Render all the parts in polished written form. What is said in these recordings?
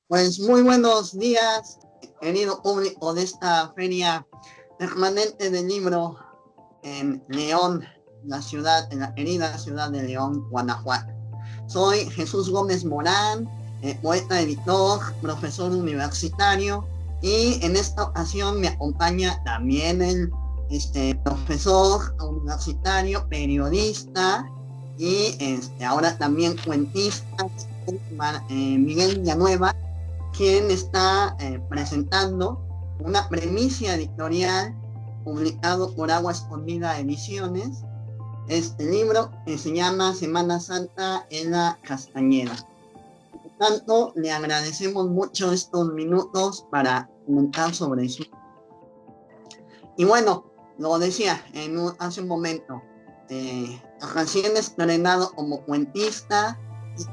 Pues muy buenos días, querido público de esta feria permanente del libro en León, en la querida ciudad de León, Guanajuato. Soy Jesús Gómez Morán, poeta, editor, profesor universitario, y en esta ocasión me acompaña también el profesor universitario, periodista y ahora también cuentista, Miguel Villanueva, quien está presentando una premisa editorial publicado por Agua Escondida Ediciones. Este libro se llama Semana Santa en la Castañeda. Por tanto, le agradecemos mucho estos minutos para comentar sobre eso. Y bueno, lo decía hace un momento, recién estrenado como cuentista,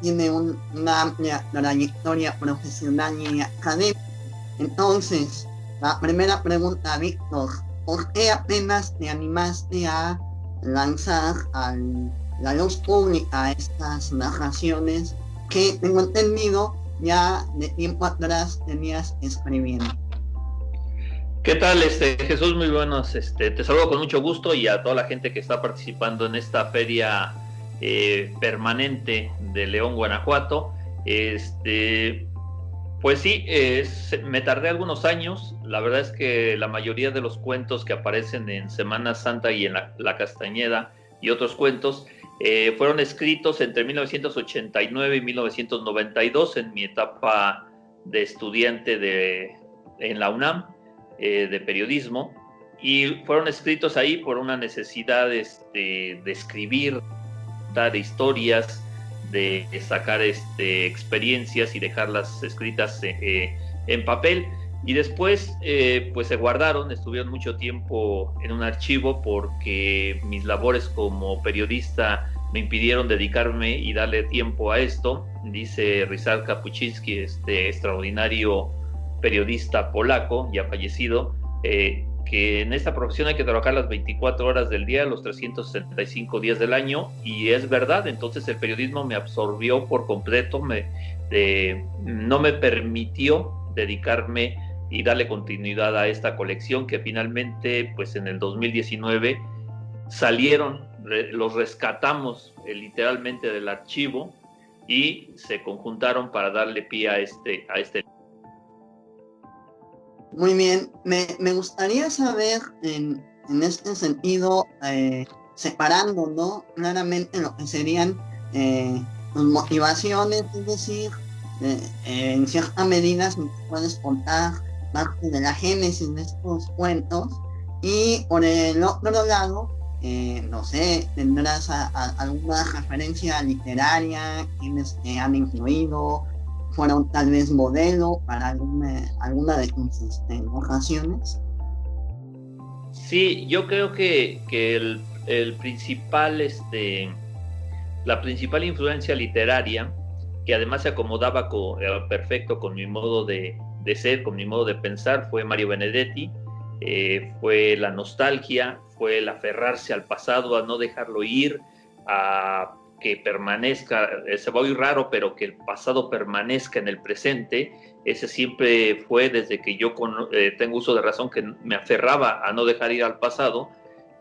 tiene una amplia trayectoria profesional y académica. Entonces, la primera pregunta, Víctor, ¿por qué apenas te animaste a lanzar a la luz pública estas narraciones que, tengo entendido, ya de tiempo atrás tenías escribiendo? ¿Qué tal, Jesús? Muy buenos. Te saludo con mucho gusto y a toda la gente que está participando en esta feria permanente de León, Guanajuato. Pues sí, me tardé algunos años. La verdad es que la mayoría de los cuentos que aparecen en Semana Santa y en la Castañeda y otros cuentos fueron escritos entre 1989 y 1992 en mi etapa de estudiante en la UNAM. De periodismo, y fueron escritos ahí por una necesidad de escribir, dar historias, de sacar experiencias y dejarlas escritas en papel, y después pues se guardaron, estuvieron mucho tiempo en un archivo porque mis labores como periodista me impidieron dedicarme y darle tiempo a esto. Dice Ryszard Kapuściński, extraordinario periodista polaco, ya fallecido, que en esta profesión hay que trabajar las 24 horas del día, los 365 días del año, y es verdad. Entonces el periodismo me absorbió por completo, no me permitió dedicarme y darle continuidad a esta colección que finalmente, pues en el 2019 salieron, los rescatamos literalmente del archivo y se conjuntaron para darle pie a este. Muy bien, me gustaría saber en este sentido, separando, ¿no? Claramente lo que serían tus motivaciones, es decir, en cierta medida si puedes contar parte de la génesis de estos cuentos, y por el otro lado, no sé, tendrás alguna referencia literaria, quienes te han influido, fueron tal vez modelo para alguna de tus narraciones. Sí, yo creo que el principal, la principal influencia literaria, que además se acomodaba perfecto con mi modo de ser, con mi modo de pensar, fue Mario Benedetti. Fue la nostalgia, fue el aferrarse al pasado, a no dejarlo ir, a que permanezca, se va a oír raro, pero que el pasado permanezca en el presente. Ese siempre fue, desde que yo tengo uso de razón, que me aferraba a no dejar ir al pasado.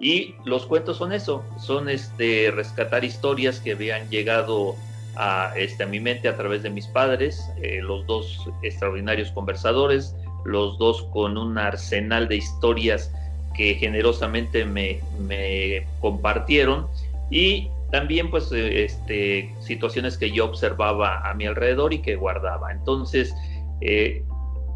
Y los cuentos son eso, son rescatar historias que habían llegado a mi mente a través de mis padres, los dos extraordinarios conversadores, los dos con un arsenal de historias que generosamente me compartieron, y también pues situaciones que yo observaba a mi alrededor y que guardaba. Entonces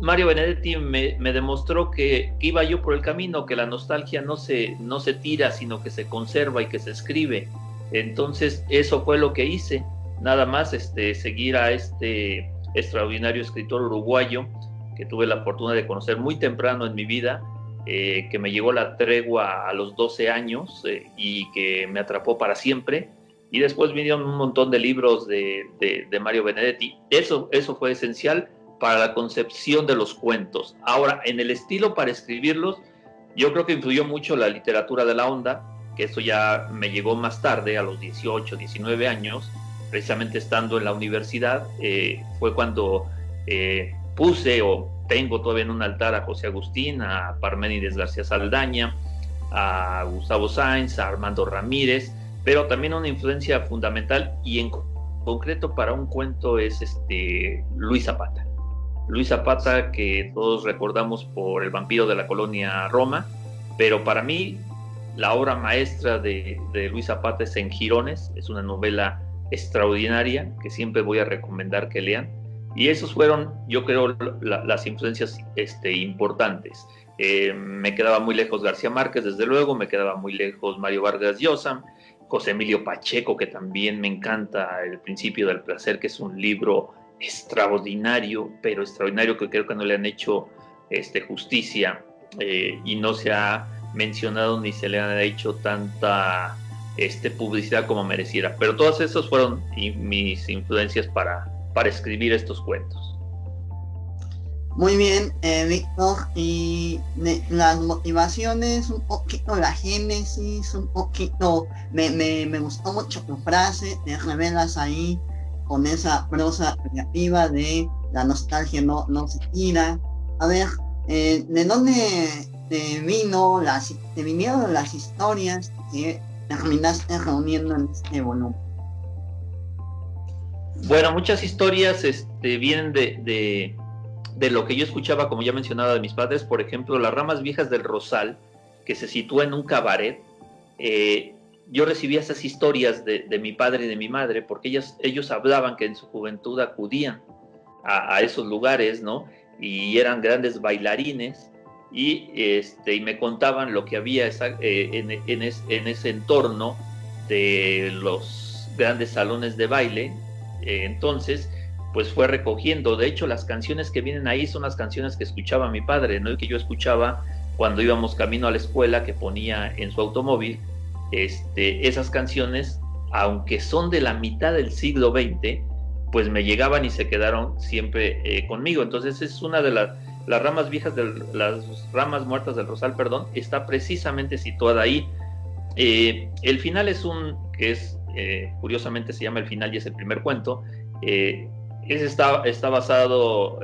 Mario Benedetti me demostró que iba yo por el camino, que la nostalgia no se tira, sino que se conserva y que se escribe. Entonces eso fue lo que hice, nada más seguir a este extraordinario escritor uruguayo que tuve la fortuna de conocer muy temprano en mi vida, que me llegó la tregua a los 12 años y que me atrapó para siempre. Y después vinieron un montón de libros de Mario Benedetti. Eso fue esencial para la concepción de los cuentos. Ahora, en el estilo para escribirlos, yo creo que influyó mucho la literatura de la onda, que eso ya me llegó más tarde, a los 18, 19 años, precisamente estando en la universidad. Fue cuando puse o tengo todavía en un altar a José Agustín, a Parménides García Saldaña, a Gustavo Sáenz, a Armando Ramírez, pero también una influencia fundamental y en concreto para un cuento es Luis Zapata. Luis Zapata, que todos recordamos por El vampiro de la colonia Roma, pero para mí la obra maestra de Luis Zapata es En Jirones, es una novela extraordinaria que siempre voy a recomendar que lean. Y esos fueron, yo creo, las influencias importantes. Me quedaba muy lejos García Márquez, desde luego, me quedaba muy lejos Mario Vargas Llosa, José Emilio Pacheco, que también me encanta El principio del placer, que es un libro extraordinario, pero extraordinario que creo que no le han hecho justicia y no se ha mencionado ni se le han hecho tanta publicidad como mereciera. Pero todas esas fueron mis influencias para escribir estos cuentos. Muy bien, Víctor, y las motivaciones, un poquito la génesis, un poquito, me gustó mucho tu frase, te revelas ahí con esa prosa creativa de la nostalgia no se tira. A ver, ¿de dónde te vinieron las historias que terminaste reuniendo en este volumen? Bueno, muchas historias vienen de lo que yo escuchaba, como ya mencionaba, de mis padres. Por ejemplo, Las ramas viejas del Rosal, que se sitúa en un cabaret. Yo recibía esas historias de mi padre y de mi madre, porque ellos hablaban que en su juventud acudían a esos lugares, ¿no? Y eran grandes bailarines, y me contaban lo que había en ese entorno de los grandes salones de baile. Entonces, pues fue recogiendo. De hecho, las canciones que vienen ahí son las canciones que escuchaba mi padre, ¿no? Y que yo escuchaba cuando íbamos camino a la escuela, que ponía en su automóvil. Esas canciones, aunque son de la mitad del siglo XX, pues me llegaban y se quedaron siempre conmigo. Entonces es una de las ramas viejas, las ramas muertas del Rosal, perdón, está precisamente situada ahí. El final curiosamente se llama El final y es el primer cuento. Está basado,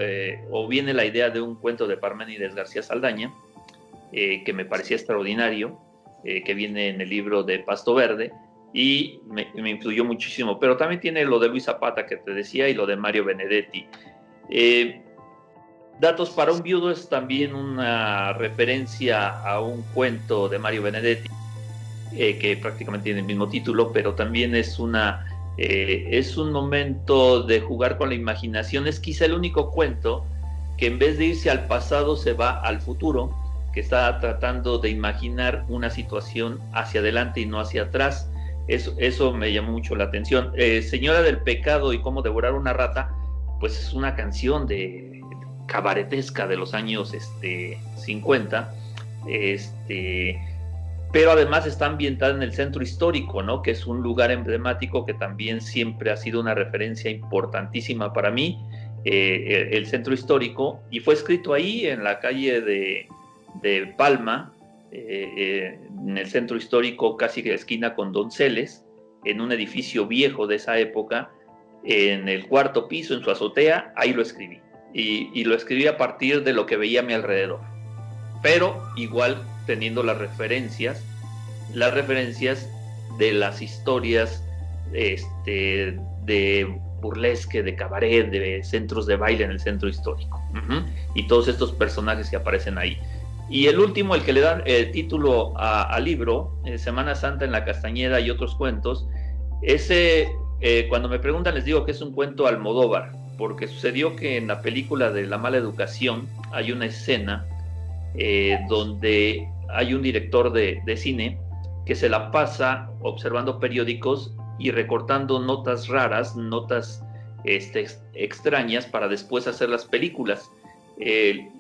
o viene la idea de un cuento de Parménides García Saldaña, que me parecía extraordinario, que viene en el libro de Pasto Verde, y me influyó muchísimo. Pero también tiene lo de Luis Zapata, que te decía, y lo de Mario Benedetti. Datos para un viudo es también una referencia a un cuento de Mario Benedetti, que prácticamente tiene el mismo título, pero también es un momento de jugar con la imaginación. Es quizá el único cuento que en vez de irse al pasado se va al futuro, que está tratando de imaginar una situación hacia adelante y no hacia atrás. Eso me llamó mucho la atención. Señora del pecado y cómo devorar una rata, pues es una canción de cabaretesca de los años 50, pero además está ambientada en el centro histórico, ¿no? Que es un lugar emblemático que también siempre ha sido una referencia importantísima para mí, el centro histórico, y fue escrito ahí en la calle de Palma, en el centro histórico, casi de esquina con Donceles, en un edificio viejo de esa época, en el cuarto piso, en su azotea. Ahí lo escribí, y lo escribí a partir de lo que veía a mi alrededor, pero igual teniendo las referencias de las historias de burlesque, de cabaret, de centros de baile en el centro histórico, y todos estos personajes que aparecen ahí. Y el último, el que le da el título al libro, Semana Santa en la Castañeda y otros cuentos, ese, cuando me preguntan les digo que es un cuento Almodóvar, porque sucedió que en la película de La mala educación hay una escena donde hay un director de cine que se la pasa observando periódicos y recortando notas raras, notas extrañas, para después hacer las películas.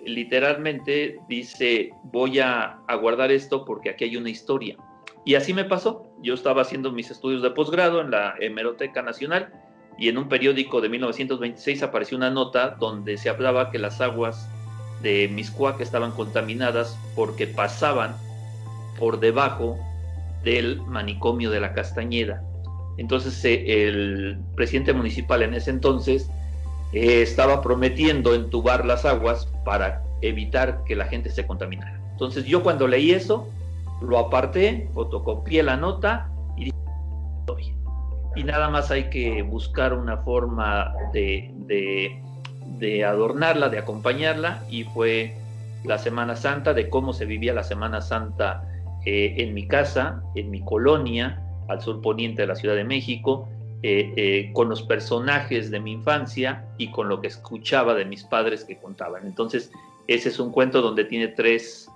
Literalmente dice: voy a guardar esto porque aquí hay una historia. Y así me pasó. Yo estaba haciendo mis estudios de posgrado en la Hemeroteca Nacional, y en un periódico de 1926 apareció una nota donde se hablaba que las aguas de Mixcoac estaban contaminadas porque pasaban por debajo del manicomio de la Castañeda. Entonces el presidente municipal en ese entonces estaba prometiendo entubar las aguas para evitar que la gente se contaminara. Entonces yo cuando leí eso, lo aparté, fotocopié la nota y dije, todo bien. Y nada más hay que buscar una forma de adornarla, de acompañarla, y fue la Semana Santa, de cómo se vivía la Semana Santa en mi casa, en mi colonia, al sur poniente de la Ciudad de México, con los personajes de mi infancia y con lo que escuchaba de mis padres que contaban. Entonces, ese es un cuento donde tiene tres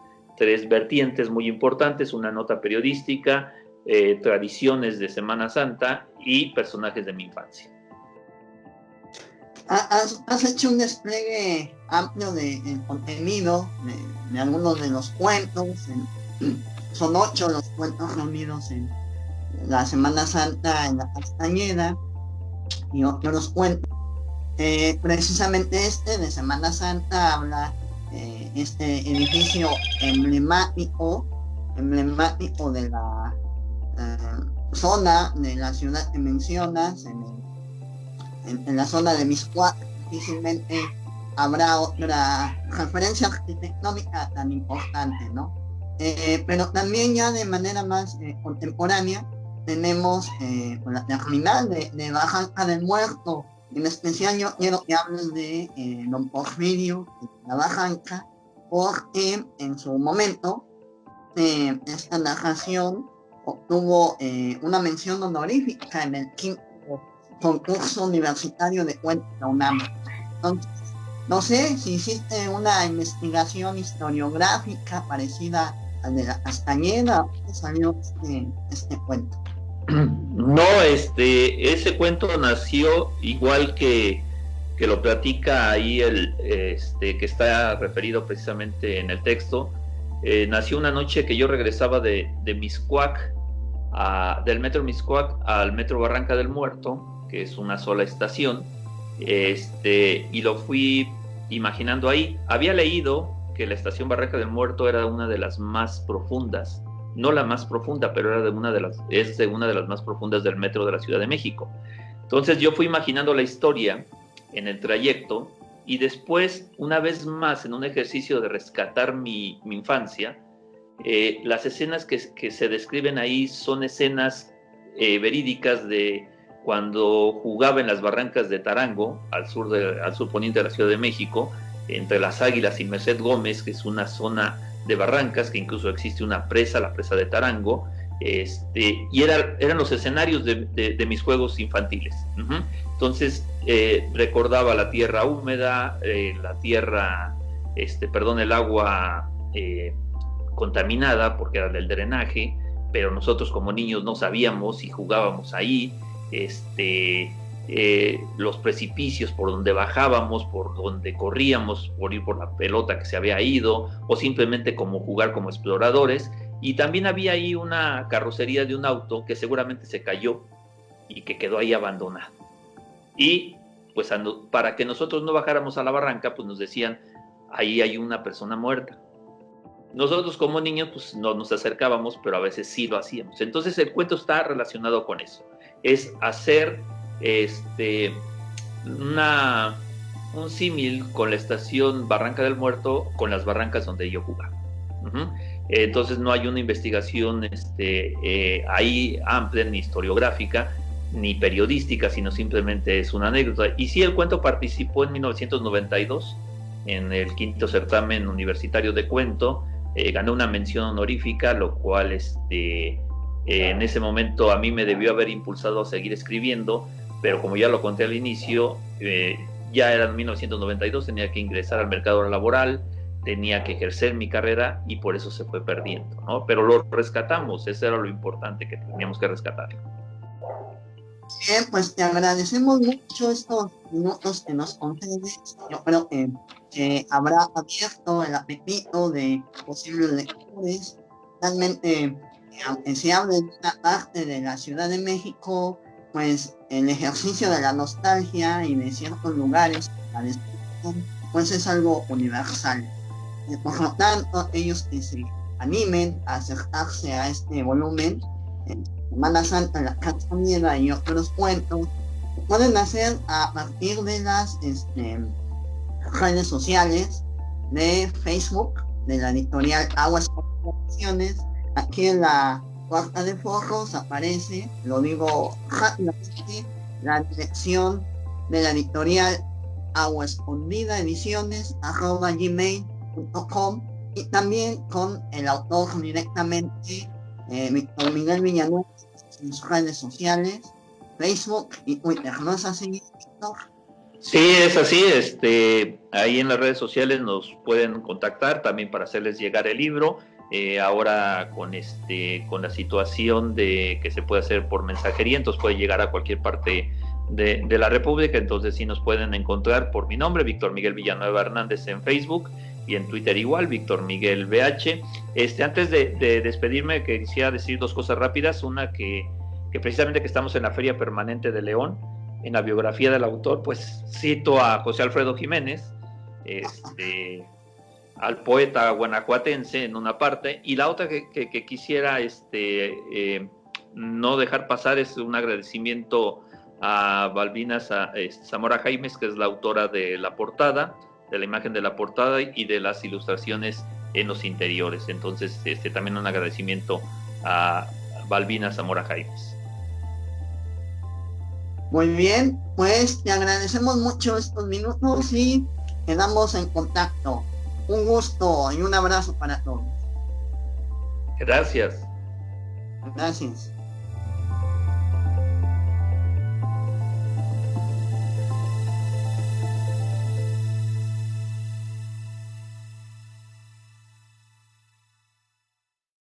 vertientes muy importantes: una nota periodística, tradiciones de Semana Santa y personajes de mi infancia. Has hecho un despliegue amplio de contenido de algunos de los cuentos. Son 8 los cuentos reunidos en la Semana Santa en la Castañeda y otros cuentos. Precisamente este de Semana Santa habla este edificio emblemático de la zona de la ciudad que mencionas, en la zona de Mixcoac. Difícilmente habrá otra referencia arquitectónica tan importante, ¿no? Pero también ya de manera más contemporánea tenemos la terminal de Barranca del Muerto. En especial yo quiero que hables de don Porfirio de la Barranca, porque en su momento esta narración obtuvo una mención honorífica en el 5º concurso universitario de cuentos de la UNAM. Entonces, no sé si hiciste una investigación historiográfica parecida al de la Castañeda, o qué salió este cuento. No, ese cuento nació igual que lo platica ahí que está referido precisamente en el texto. Nació una noche que yo regresaba de Mixcoac, del metro Mixcoac al metro Barranca del Muerto, que es una sola estación, y lo fui imaginando ahí. Había leído que la estación Barranca del Muerto era una de las más profundas, no la más profunda, pero era es de una de las más profundas del metro de la Ciudad de México. Entonces yo fui imaginando la historia en el trayecto, y después, una vez más, en un ejercicio de rescatar mi infancia, las escenas que se describen ahí son escenas verídicas de cuando jugaba en las barrancas de Tarango, al sur poniente de la Ciudad de México, entre Las Águilas y Merced Gómez, que es una zona de barrancas, que incluso existe una presa, la presa de Tarango, y eran los escenarios de mis juegos infantiles. Uh-huh. Entonces recordaba la tierra húmeda, el agua contaminada porque era del drenaje, pero nosotros como niños no sabíamos y jugábamos ahí. Los precipicios por donde bajábamos, por donde corríamos, por ir por la pelota que se había ido, o simplemente como jugar como exploradores. Y también había ahí una carrocería de un auto que seguramente se cayó y que quedó ahí abandonado. Y pues para que nosotros no bajáramos a la barranca, pues nos decían, ahí hay una persona muerta. Nosotros como niños pues no nos acercábamos, pero a veces sí lo hacíamos. Entonces el cuento está relacionado con eso. Es hacer un símil con la estación Barranca del Muerto, con las barrancas donde yo jugaba. Uh-huh. Entonces no hay una investigación ahí amplia, ni historiográfica, ni periodística, sino simplemente es una anécdota. Y sí, el cuento participó en 1992 en el 5º certamen universitario de cuento, ganó una mención honorífica, lo cual en ese momento a mí me debió haber impulsado a seguir escribiendo, pero como ya lo conté al inicio, ya era en 1992, tenía que ingresar al mercado laboral, tenía que ejercer mi carrera y por eso se fue perdiendo, ¿no? Pero lo rescatamos, eso era lo importante que teníamos que rescatar. Bien, pues te agradecemos mucho estos minutos que nos concedes. Yo creo que habrá abierto el apetito de posibles lectores. Realmente, aunque se hable de una parte de la Ciudad de México, pues el ejercicio de la nostalgia y de ciertos lugares, la descripción, pues es algo universal. Por lo tanto, ellos que se animen a acercarse a este volumen, Semana Santa, la Castañeda y otros cuentos, pueden hacer a partir de las redes sociales de Facebook, de la editorial Aguas Comunicaciones. Aquí en la cuarta de foros aparece, lo digo rápidamente, la dirección de la editorial Agua Escondida Ediciones @gmail.com, y también con el autor directamente, Víctor Miguel Villanueva, en sus redes sociales, Facebook y Twitter. ¿No es así, Víctor? Sí, es así. Ahí en las redes sociales nos pueden contactar también para hacerles llegar el libro. Ahora con la situación de que se puede hacer por mensajería, entonces puede llegar a cualquier parte de la República. Entonces sí nos pueden encontrar por mi nombre, Víctor Miguel Villanueva Hernández, en Facebook, y en Twitter igual, Víctor Miguel VH. Antes de despedirme, que quisiera decir dos cosas rápidas. Una, que precisamente que estamos en la Feria Permanente de León, en la biografía del autor, pues cito a José Alfredo Jiménez, al poeta guanajuatense en una parte, y la otra que quisiera no dejar pasar es un agradecimiento a Balbina Zamora Jaimes, que es la autora de la portada, de la imagen de la portada y de las ilustraciones en los interiores. Entonces, también un agradecimiento a Balbina Zamora Jaimes. Muy bien, pues te agradecemos mucho estos minutos y quedamos en contacto. Un gusto y un abrazo para todos. Gracias. Gracias.